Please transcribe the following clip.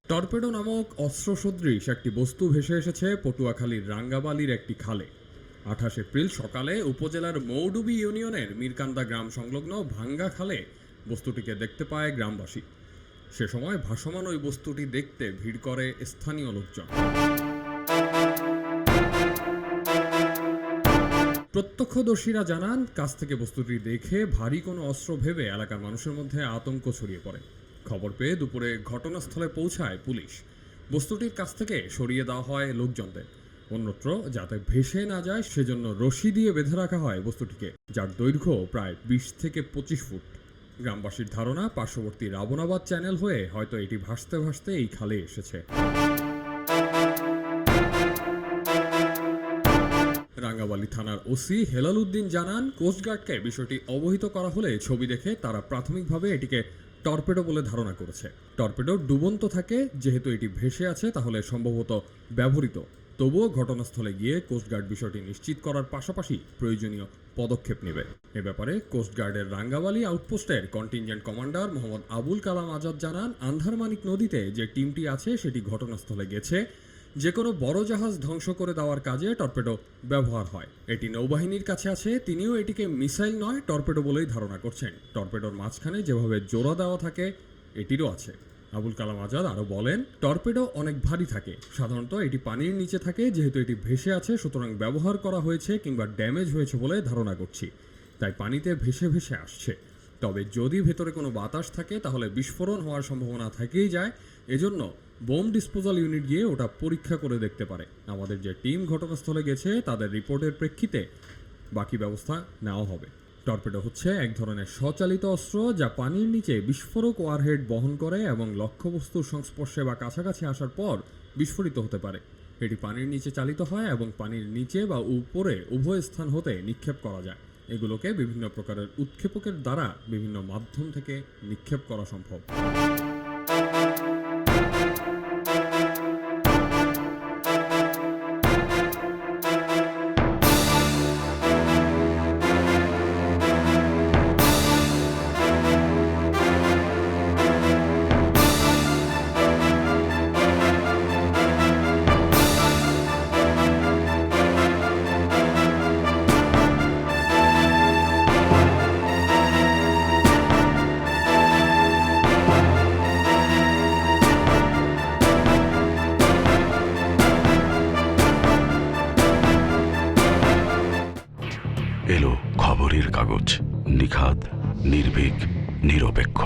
Torpedo নামক অস্ত্রসদৃশ একটি বস্তু ভেসে এসেছে পটুয়াখালীর রাঙ্গাবালির একটি খালে। 28 এপ্রিল সকালে উপজেলার মৌডুবি ইউনিয়নের মিরকান্দা গ্রাম সংলগ্ন ভাঙ্গা খালে বস্তুটিকে দেখতে পায় গ্রামবাসী। সে সময় ভাসমান ওই বস্তুটি দেখতে ভিড় করে স্থানীয় লোকজন। প্রত্যক্ষদর্শীরা জানান, কাছ থেকে বস্তুটি দেখে ভারী কোনো অস্ত্র ভেবে এলাকার মানুষের মধ্যে আতঙ্ক ছড়িয়ে পড়ে। খবর পেয়ে দুপুরে ঘটনাস্থলে পৌঁছায় পুলিশ। বস্তুটির কাছ থেকে সরিয়ে দেওয়া হয় লোকজনদের। অন্যত্র যাতে ভেসে না যায় সেজন্য রশি দিয়ে বেঁধে রাখা হয় বস্তুটিকে, যার দৈর্ঘ্য প্রায় 20 থেকে 25 ফুট। গ্রামবাসীর ধারণা, পার্শ্ববর্তী রাবণাবাদ চ্যানেল হয়ে হয়তো এটি ভাসতে ভাসতে এই খালে এসেছে। রাঙ্গাবালী থানার ওসি হেলাল উদ্দিন জানান, কোস্টগার্ডকে বিষয়টি অবহিত করা হলে ছবি দেখে তারা প্রাথমিকভাবে এটিকে টর্পেডো বলে ধারণা করেছে। টর্পেডো ডুবন্ত থাকে, যেহেতু এটি ভেসে আছে তাহলে সম্ভবত ব্যবহৃত। তবুও ঘটনাস্থলে গিয়ে কোস্টগার্ড বিষয়টি নিশ্চিত করার পাশাপাশি প্রয়োজনীয় পদক্ষেপ নেবে। এ ব্যাপারে কোস্টগার্ডের রাঙ্গাবালী আউটপোস্টের কন্টিনজেন্ট কমান্ডার মোহাম্মদ আবুল কালাম আজাদ জানান, আন্ধারমানিক নদীতে যে টিমটি আছে সেটি ঘটনাস্থলে গেছে। যে কোনো বড় জাহাজ ধ্বংস করে দেওয়ার কাজে টর্পেডো ব্যবহার হয়। এটি নৌবাহিনীর কাছে আছে, তিনিও এটিকে মিসাইল নয় টর্পেডো বলেই ধারণা করছেন। টর্পেডোর মাঝখানে যেভাবে জোড়া দেওয়া থাকে এটিরও আছে। আবুল কালাম আজাদ আরও বলেন, টর্পেডো অনেক ভারী থাকে, সাধারণত এটি পানির নিচে থাকে। যেহেতু এটি ভেসে আছে সুতরাং ব্যবহার করা হয়েছে কিংবা ড্যামেজ হয়েছে বলে ধারণা করছি, তাই পানিতে ভেসে ভেসে আসছে। তবে যদি ভেতরে কোনো বাতাস থাকে তাহলে বিস্ফোরণ হওয়ার সম্ভাবনা থেকেই যায়। এজন্য বোম ডিসপোজাল ইউনিট গিয়ে ওটা পরীক্ষা করে দেখতে পারে। আমাদের যে টিম ঘটনাস্থলে গেছে তাদের রিপোর্টের প্রেক্ষিতে বাকি ব্যবস্থা নেওয়া হবে। টর্পেডো হচ্ছে এক ধরনের স্বচালিত অস্ত্র যা পানির নিচে বিস্ফোরক ওয়ারহেড বহন করে এবং লক্ষ্যবস্তুর সংস্পর্শে বা কাছাকাছি আসার পর বিস্ফোরিত হতে পারে। এটি পানির নিচে চালিত হয় এবং পানির নিচে বা উপরে উভয় স্থান হতে নিক্ষেপ করা যায়। এগুলোকে বিভিন্ন প্রকারের উৎক্ষেপকের দ্বারা বিভিন্ন মাধ্যম থেকে নিক্ষেপ করা সম্ভব। এলো খবরের কাগজ, নিখাদ, নির্ভীক, নিরপেক্ষ।